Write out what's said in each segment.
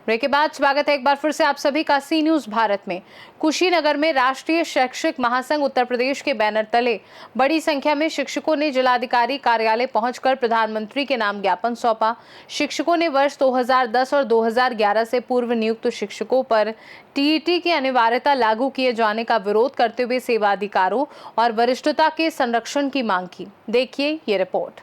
Break के बाद स्वागत है एक बार फिर से आप सभी का सी न्यूज भारत में। कुशीनगर में राष्ट्रीय शैक्षिक महासंघ उत्तर प्रदेश के बैनर तले बड़ी संख्या में शिक्षकों ने जिलाधिकारी कार्यालय पहुंचकर प्रधानमंत्री के नाम ज्ञापन सौंपा। शिक्षकों ने वर्ष 2010 और 2011 से पूर्व नियुक्त शिक्षकों पर टीईटी की अनिवार्यता लागू किए जाने का विरोध करते हुए सेवा अधिकारों और वरिष्ठता के संरक्षण की मांग की। देखिए ये रिपोर्ट।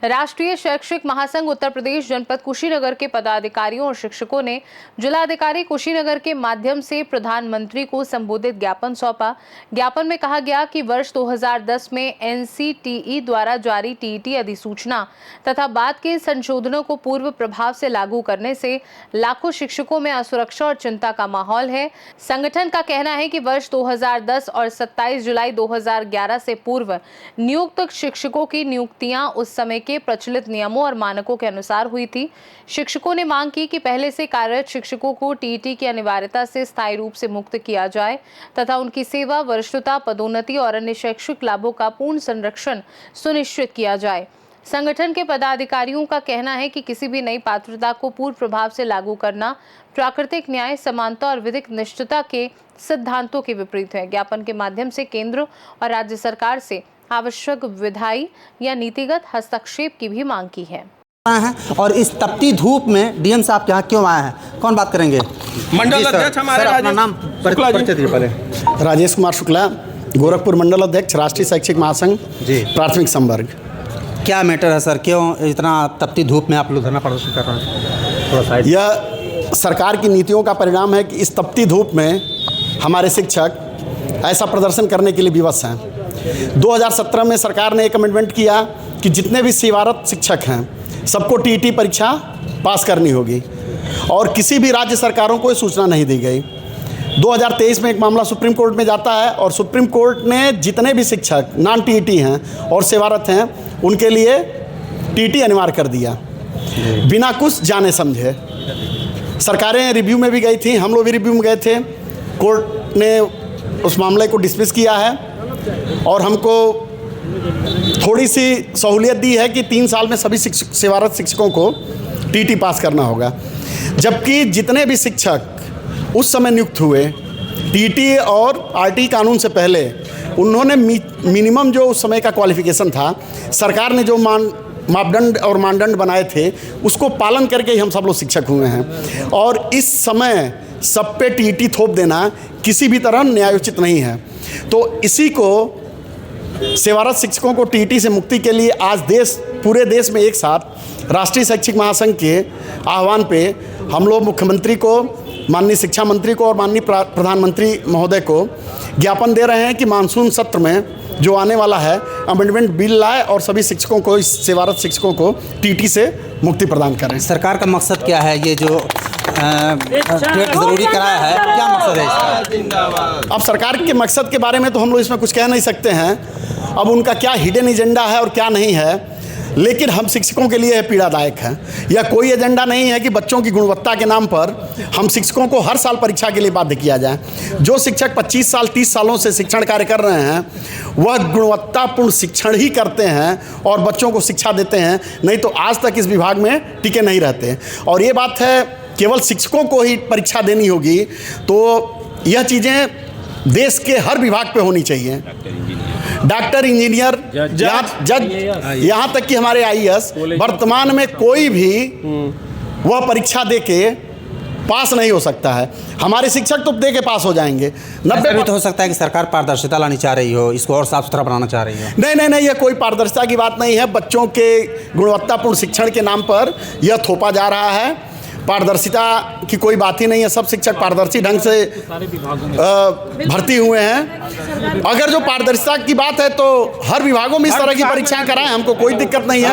राष्ट्रीय शैक्षिक महासंघ उत्तर प्रदेश जनपद कुशीनगर के पदाधिकारियों और शिक्षकों ने जिलाधिकारी कुशीनगर के माध्यम से प्रधानमंत्री को संबोधित ज्ञापन सौंपा। ज्ञापन में कहा गया कि वर्ष 2010 में एनसीटीई द्वारा जारी टीईटी अधिसूचना तथा बाद के संशोधनों को पूर्व प्रभाव से लागू करने से लाखों शिक्षकों में असुरक्षा और चिंता का माहौल है। संगठन का कहना है कि वर्ष 2010 और 27 जुलाई 2011 से पूर्व नियुक्त शिक्षकों की नियुक्तियां उस समय के प्रचलित नियमों और मानकों के अनुसार हुई थी। शिक्षकों ने मांग की कि पहले से कार्यरत शिक्षकों को टीईटी की अनिवार्यता से स्थायी रूप से मुक्त किया जाए तथा उनकी सेवा, वरिष्ठता, पदोन्नति और अन्य शैक्षिक लाभों का पूर्ण संरक्षण सुनिश्चित किया जाए। संगठन के पदाधिकारियों का कहना है कि किसी भी नई पात्रता को पूर्व प्रभाव से लागू करना प्राकृतिक न्याय, समानता और विधिक निष्ठता के सिद्धांतों के विपरीत है। ज्ञापन के माध्यम से केंद्र और राज्य सरकार से आवश्यक विधायी या नीतिगत हस्तक्षेप की भी मांग की है। और इस तपती धूप में डीएम साहब के यहाँ क्यों आए हैं, कौन बात करेंगे? मंडल अध्यक्ष हमारे अपना नाम परिचय दीजिए पहले। राजेश कुमार शुक्ला, गोरखपुर मंडल अध्यक्ष, राष्ट्रीय शैक्षिक महासंघ जी, प्राथमिक संवर्ग। क्या मैटर है सर, क्यों इतना तपती धूप में आप लोग धरना प्रदर्शन कर रहे हैं? थोड़ा साइड। यह सरकार की नीतियों का परिणाम है कि इस तपती धूप में हमारे शिक्षक ऐसा प्रदर्शन करने के लिए विवश हैं। 2017 में सरकार ने एक कमिटमेंट किया कि जितने भी सेवारत शिक्षक हैं सबको टीईटी परीक्षा पास करनी होगी और किसी भी राज्य सरकारों को सूचना नहीं दी गई। 2023 में एक मामला सुप्रीम कोर्ट में जाता है और सुप्रीम कोर्ट ने जितने भी शिक्षक नॉन टीईटी हैं और सेवारत हैं उनके लिए टीईटी अनिवार्य कर दिया बिना कुछ जाने समझे। सरकारें रिव्यू में भी गई थी, हम लोग भी रिव्यू में गए थे। कोर्ट ने उस मामले को डिसमिस किया है और हमको थोड़ी सी सहूलियत दी है कि 3 साल में सभी सेवारत शिक्षकों को टीटी पास करना होगा, जबकि जितने भी शिक्षक उस समय नियुक्त हुए टीटी और आरटी कानून से पहले, उन्होंने मिनिमम जो उस समय का क्वालिफिकेशन था, सरकार ने जो मापदंड और मानदंड बनाए थे उसको पालन करके ही हम सब लोग शिक्षक हुए हैं। और इस समय सब पे टीटी थोप देना किसी भी तरह न्यायोचित नहीं है। तो इसी को सेवारत शिक्षकों को टीटी से मुक्ति के लिए आज पूरे देश में एक साथ राष्ट्रीय शैक्षिक महासंघ के आह्वान पे हम लोग मुख्यमंत्री को, माननीय शिक्षा मंत्री को और माननीय प्रधानमंत्री महोदय को ज्ञापन दे रहे हैं कि मानसून सत्र में जो आने वाला है अमेंडमेंट बिल लाए और सभी शिक्षकों को, इस सेवारत शिक्षकों को टीटी से मुक्ति प्रदान करें। सरकार का मकसद क्या है? ये जो जरूरी कराया है, क्या मकसद है इसका? अब सरकार के मकसद के बारे में तो हम लोग इसमें कुछ कह नहीं सकते हैं, अब उनका क्या हिडन एजेंडा है और क्या नहीं है, लेकिन हम शिक्षकों के लिए यह पीड़ादायक है। यह कोई एजेंडा नहीं है कि बच्चों की गुणवत्ता के नाम पर हम शिक्षकों को हर साल परीक्षा के लिए बाध्य किया जाए। जो शिक्षक 25 साल 30 सालों से शिक्षण कार्य कर रहे हैं वह गुणवत्तापूर्ण शिक्षण ही करते हैं और बच्चों को शिक्षा देते हैं, नहीं तो आज तक इस विभाग में टिके नहीं रहते। और ये बात है केवल शिक्षकों को ही परीक्षा देनी होगी, तो यह चीज़ें देश के हर विभाग पे होनी चाहिए। डॉक्टर, इंजीनियर, जज, यहाँ तक कि हमारे आईएएस वर्तमान में कोई भी वह परीक्षा दे के पास नहीं हो सकता है। हमारे शिक्षक तो दे के पास हो जाएंगे। 90 भी तो हो सकता है कि सरकार पारदर्शिता लानी चाह रही हो, इसको और साफ सुथरा बनाना चाह रही हो। नहीं, यह कोई पारदर्शिता की बात नहीं है। बच्चों के गुणवत्तापूर्ण शिक्षण के नाम पर यह थोपा जा रहा है। पारदर्शिता की कोई बात ही नहीं है। सब शिक्षक पारदर्शी ढंग से भर्ती हुए हैं। अगर जो पारदर्शिता की बात है तो हर विभागों में इस तरह की परीक्षाएं कराएं, हमको कोई दिक्कत नहीं है।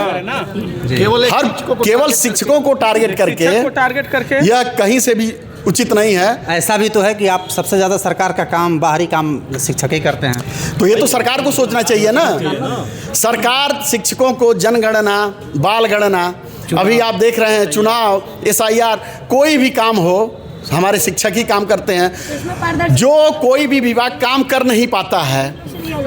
केवल शिक्षकों को टारगेट करके यह कहीं से भी उचित नहीं है। ऐसा भी तो है कि आप सबसे ज़्यादा सरकार का काम, बाहरी काम शिक्षक ही करते हैं, तो ये तो सरकार को सोचना चाहिए ना। सरकार शिक्षकों को जनगणना, बाल गणना, अभी आप देख रहे हैं चुनाव, SIR, कोई भी काम हो हमारे शिक्षक ही काम करते हैं। जो कोई भी विभाग काम कर नहीं पाता है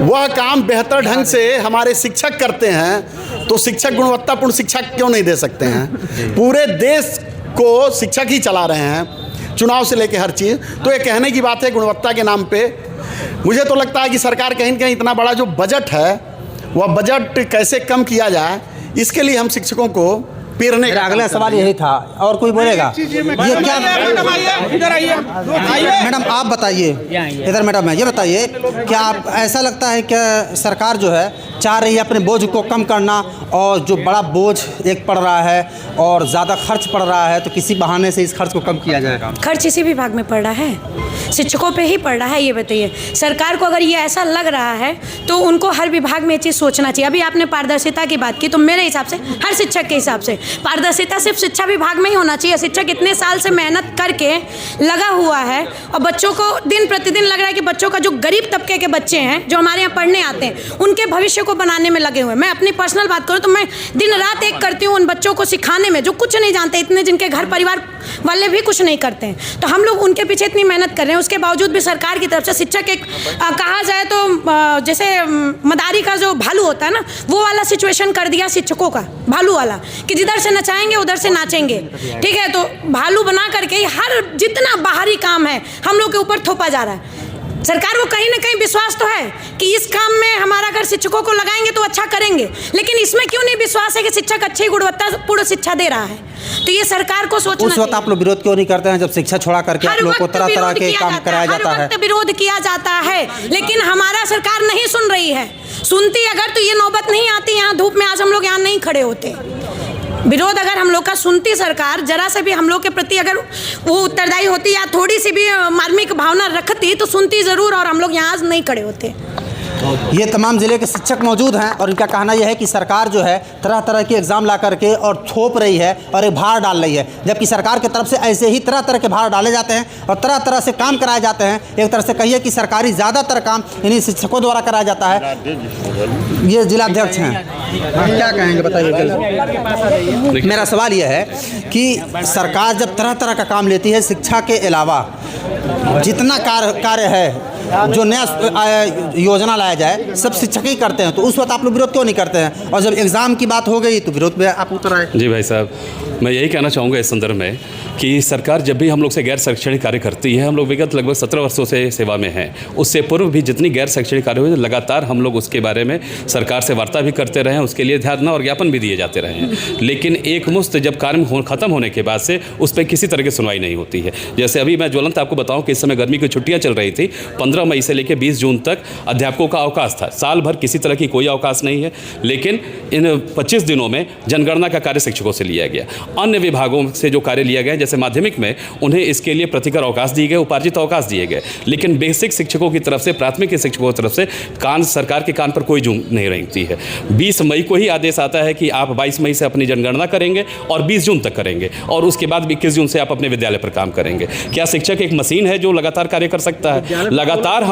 वह काम बेहतर ढंग से हमारे शिक्षक करते हैं तो शिक्षक गुणवत्तापूर्ण शिक्षा क्यों नहीं दे सकते हैं? पूरे देश को शिक्षक ही चला रहे हैं, चुनाव से लेकर हर चीज़। तो ये कहने की बात है गुणवत्ता के नाम पे। मुझे तो लगता है कि सरकार कहीं न कहीं इतना बड़ा जो बजट है वह बजट कैसे कम किया जाए, इसके लिए हम शिक्षकों को पीरने मेरा अगला सवाल यही था। और कोई बोलेगा? ये क्या मैडम आप बताइए, इधर मैडम है, ये बताइए क्या आप ऐसा लगता है कि सरकार जो है चाह रही है अपने बोझ को कम करना, और जो बड़ा बोझ एक पड़ रहा है और ज़्यादा खर्च पड़ रहा है, तो किसी बहाने से इस खर्च को कम किया जाएगा? खर्च इसी विभाग में पड़ रहा है, शिक्षकों पे ही पड़ रहा है। ये बताइए, सरकार को अगर ये ऐसा लग रहा है तो उनको हर विभाग में ये चीज़ सोचना चाहिए। अभी आपने पारदर्शिता की बात की, तो मेरे हिसाब से हर शिक्षक के हिसाब से पारदर्शिता सिर्फ शिक्षा विभाग में ही होना चाहिए। शिक्षक इतने साल से मेहनत करके लगा हुआ है और बच्चों को दिन प्रतिदिन लग रहा है कि बच्चों का जो गरीब तबके के बच्चे हैं जो हमारे यहाँ पढ़ने आते हैं उनके भविष्य को बनाने में लगे हुए हैं। मैं अपनी पर्सनल बात करूँ तो मैं दिन रात एक करती हूँ उन बच्चों को सिखाने में जो कुछ नहीं जानते, इतने जिनके घर परिवार वाले भी कुछ नहीं करते हैं। तो हम लोग उनके पीछे इतनी मेहनत कर रहे हैं, उसके बावजूद भी सरकार की तरफ से शिक्षक एक कहा जाए तो जैसे मदारी का जो भालू होता है ना, वो वाला सिचुएशन कर दिया शिक्षकों का, भालू वाला, कि जिधर से नचाएंगे उधर से नाचेंगे। ठीक है, तो भालू बना करके हर जितना बाहरी काम है हम लोग के ऊपर थोपा जा रहा है। सरकार को कहीं ना कहीं विश्वास तो है कि इस काम में हमारा अगर शिक्षकों को लगाएंगे तो अच्छा करेंगे, लेकिन इसमें क्यों नहीं विश्वास है कि शिक्षक अच्छी गुणवत्तापूर्ण शिक्षा दे रहा है? तो ये सरकार को सोचना उस वक्त आप लोग विरोध क्यों नहीं करते हैं जब शिक्षा छोड़ा करके आप लोग को तरह तरह के काम कराया जाता है? हर वक्त विरोध किया जाता है, लेकिन हमारा सरकार नहीं सुन रही है। सुनती अगर तो ये नौबत नहीं आती, यहाँ धूप में आज हम लोग यहाँ नहीं खड़े होते। विरोध अगर हम लोग का सुनती सरकार, जरा से भी हम लोग के प्रति अगर वो उत्तरदायी होती या थोड़ी सी भी मार्मिक भावना रखती तो सुनती ज़रूर और हम लोग यहाँ आज नहीं खड़े होते। ये तमाम ज़िले के शिक्षक मौजूद हैं और इनका कहना यह है कि सरकार जो है तरह तरह के एग्ज़ाम ला करके और थोप रही है और एक भार डाल रही है, जबकि सरकार की तरफ से ऐसे ही तरह तरह के भार डाले जाते हैं और तरह तरह से काम कराए जाते हैं। एक तरह से कहिए कि सरकारी ज़्यादातर काम इन्हीं शिक्षकों द्वारा कराया जाता है। ये जिलाध्यक्ष हैं, क्या कहेंगे बताइए। मेरा सवाल यह है कि सरकार जब तरह तरह का काम लेती है, शिक्षा के अलावा जितना कार्य है, जो नया योजना लाया जाए सब शिक्षक ही करते हैं, तो उस वक्त आप लोग विरोध क्यों नहीं करते हैं? और जब एग्ज़ाम की बात हो गई तो विरोध में आप उतर आए। जी भाई साहब, मैं यही कहना चाहूँगा इस संदर्भ में कि सरकार जब भी हम लोग से गैर शैक्षणिक कार्य करती है, हम लोग विगत लगभग 17 वर्षों से सेवा में हैं, उससे पूर्व भी जितनी गैर शैक्षणिक कार्य हुए लगातार हम लोग उसके बारे में सरकार से वार्ता भी करते रहे हैं, उसके लिए ध्यान और ज्ञापन भी दिए जाते रहे हैं। लेकिन एक मुश्त जब कार्य खत्म होने के बाद से उस पर किसी तरह की सुनवाई नहीं होती है। जैसे अभी मैं ज्वलंत आपको बताऊँ कि इस समय गर्मी की छुट्टियाँ चल रही थी, 15 मई से लेकर 20 जून तक अध्यापकों का अवकाश था। साल भर किसी तरह की कोई अवकाश नहीं है, लेकिन इन 25 दिनों में जनगणना का कार्य शिक्षकों से लिया गया। अन्य विभागों से जो कार्य लिया गया, जैसे माध्यमिक में उन्हें इसके लिए प्रतिकर अवकाश दिए गए, उपार्जित अवकाश दिए गए, लेकिन बेसिक शिक्षकों की तरफ से, प्राथमिक शिक्षकों की तरफ से सरकार के कान पर कोई जूं नहीं रेंगती है। 20 मई को ही आदेश आता है कि आप 22 मई से अपनी जनगणना करेंगे और 20 जून तक करेंगे, और उसके बाद 21 जून से आप अपने विद्यालय पर काम करेंगे। क्या शिक्षक एक मशीन है जो लगातार कार्य कर सकता है? लगातार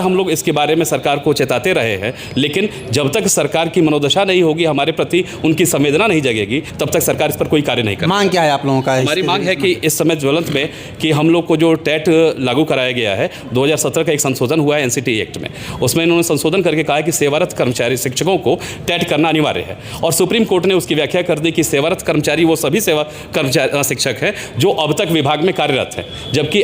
हम लोग इसके बारे में सरकार को चेताते रहे हैं, लेकिन जब तक सरकार की मनोदशा नहीं होगी, हमारे प्रति उनकी संवेदना नहीं जगेगी, तब तक सरकार इस पर कोई कार्य नहीं करेगी। मांग क्या है आप लोगों का? हमारी मांग है कि इस समय ज्वलंत में कि हम लोग को जो टेट लागू कराया गया है, 2017 का एक संशोधन हुआ है एनसीटी एक्ट में, उसमें इन्होंने संशोधन करके कहा है कि सेवारत कर्मचारी शिक्षकों को टेट करना अनिवार्य है, और सुप्रीम कोर्ट ने उसकी व्याख्या कर दी कि सेवारत कर्मचारी वो सभी सेवा कर्मचारी शिक्षक हैं जो अब तक विभाग में कार्यरत हैं, जबकि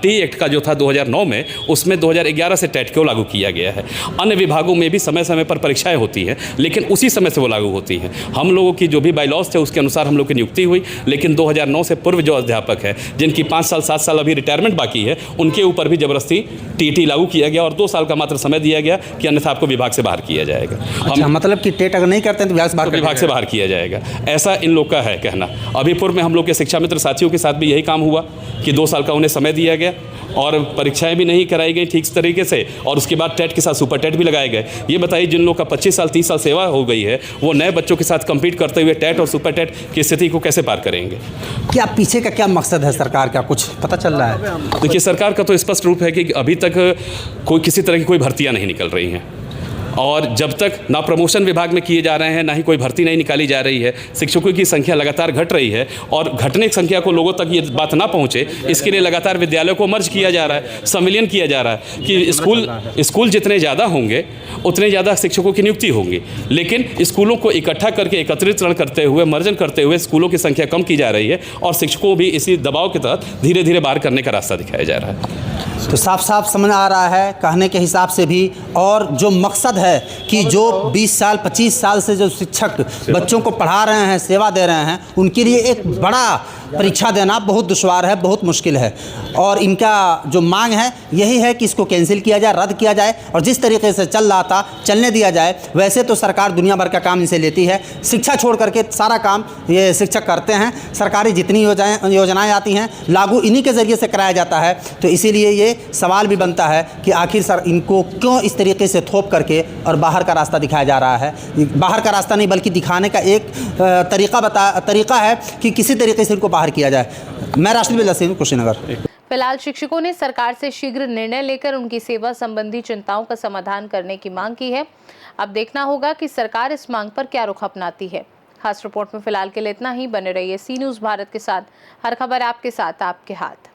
टी एक्ट का जो था 2009 में, उसमें 2011 से टेट को लागू किया गया है। अन्य विभागों में भी समय समय पर परीक्षाएं होती हैं, लेकिन उसी समय से वो लागू होती हैं। हम लोगों की जो भी बायलॉज थे उसके अनुसार हम लोग की नियुक्ति हुई, लेकिन 2009 से पूर्व जो अध्यापक है जिनकी 5 साल 7 साल अभी रिटायरमेंट बाकी है, उनके ऊपर भी जबरदस्ती टीटी लागू किया गया और 2 साल का मात्र समय दिया गया कि अन्यथा आपको विभाग से बाहर किया जाएगा। अच्छा, मतलब कि टेट अगर नहीं करते हैं तो विभाग से बाहर किया जाएगा, ऐसा इन लोग का है कहना। अभी पूर्व में हम लोग के शिक्षा मित्र साथियों के साथ भी यही काम हुआ कि 2 साल का उन्हें समय दिया गया और परीक्षाएं भी नहीं कराई गई ठीक तरीके से, और उसके बाद टेट के साथ सुपर टेट भी लगाए गए। ये बताइए, जिन लोग का 25 साल 30 साल सेवा हो गई है, वो नए बच्चों के साथ कम्पीट करते हुए टेट और सुपर टेट की स्थिति को कैसे पार करेंगे? क्या पीछे का क्या मकसद है सरकार का, कुछ पता चल रहा है? देखिए, सरकार का तो स्पष्ट रूप है कि अभी तक कोई किसी तरह की कोई भर्तियां नहीं निकल रही हैं। और जब तक ना प्रमोशन विभाग में किए जा रहे हैं, ना ही कोई भर्ती नहीं निकाली जा रही है, शिक्षकों की संख्या लगातार घट रही है और घटने की संख्या को लोगों तक ये बात ना पहुँचे, इसके लिए लगातार विद्यालयों को मर्ज किया जा रहा है, संविलियन किया जा रहा है कि स्कूल जितने ज़्यादा होंगे उतने ज़्यादा शिक्षकों की नियुक्ति होगी। लेकिन स्कूलों को इकट्ठा करके एकत्रीकरण करते हुए, मर्जन करते हुए स्कूलों की संख्या कम की जा रही है और शिक्षकों को भी इसी दबाव के तहत धीरे धीरे बाहर करने का रास्ता दिखाया जा रहा है। तो साफ साफ समझ आ रहा है कहने के हिसाब से भी, और जो मकसद है कि जो 20 साल 25 साल से जो शिक्षक बच्चों को पढ़ा रहे हैं, सेवा दे रहे हैं, उनके लिए एक बड़ा परीक्षा देना बहुत दुश्वार है, बहुत मुश्किल है। और इनका जो मांग है यही है कि इसको कैंसिल किया जाए, रद्द किया जाए और जिस तरीके से चल रहा था चलने दिया जाए। वैसे तो सरकार दुनिया भर का काम इनसे लेती है, शिक्षा छोड़ करके सारा काम ये शिक्षक करते हैं। सरकारी जितनी योजनाएं आती हैं लागू इन्हीं के ज़रिए से कराया जाता है। तो इसीलिए ये सवाल भी बनता है कि आखिर इनको क्यों इस तरीके से थोप करके और बाहर का रास्ता दिखाया जा रहा है। बाहर का रास्ता नहीं बल्कि दिखाने का एक तरीका है कि किसी तरीके से इनको बाहर किया जाए। मैं राष्ट्रपति लसीम, कुशीनगर। फिलहाल शिक्षकों ने सरकार से शीघ्र निर्णय लेकर उनकी सेवा संबंधी चिंताओं का समाधान करने की मांग की है। अब देखना होगा कि सरकार इस मांग पर क्या रुख अपनाती है। खास रिपोर्ट में फिलहाल के लिए इतना ही। बने रहिए सी न्यूज़ भारत के साथ। हर खबर आपके साथ, आपके हाथ।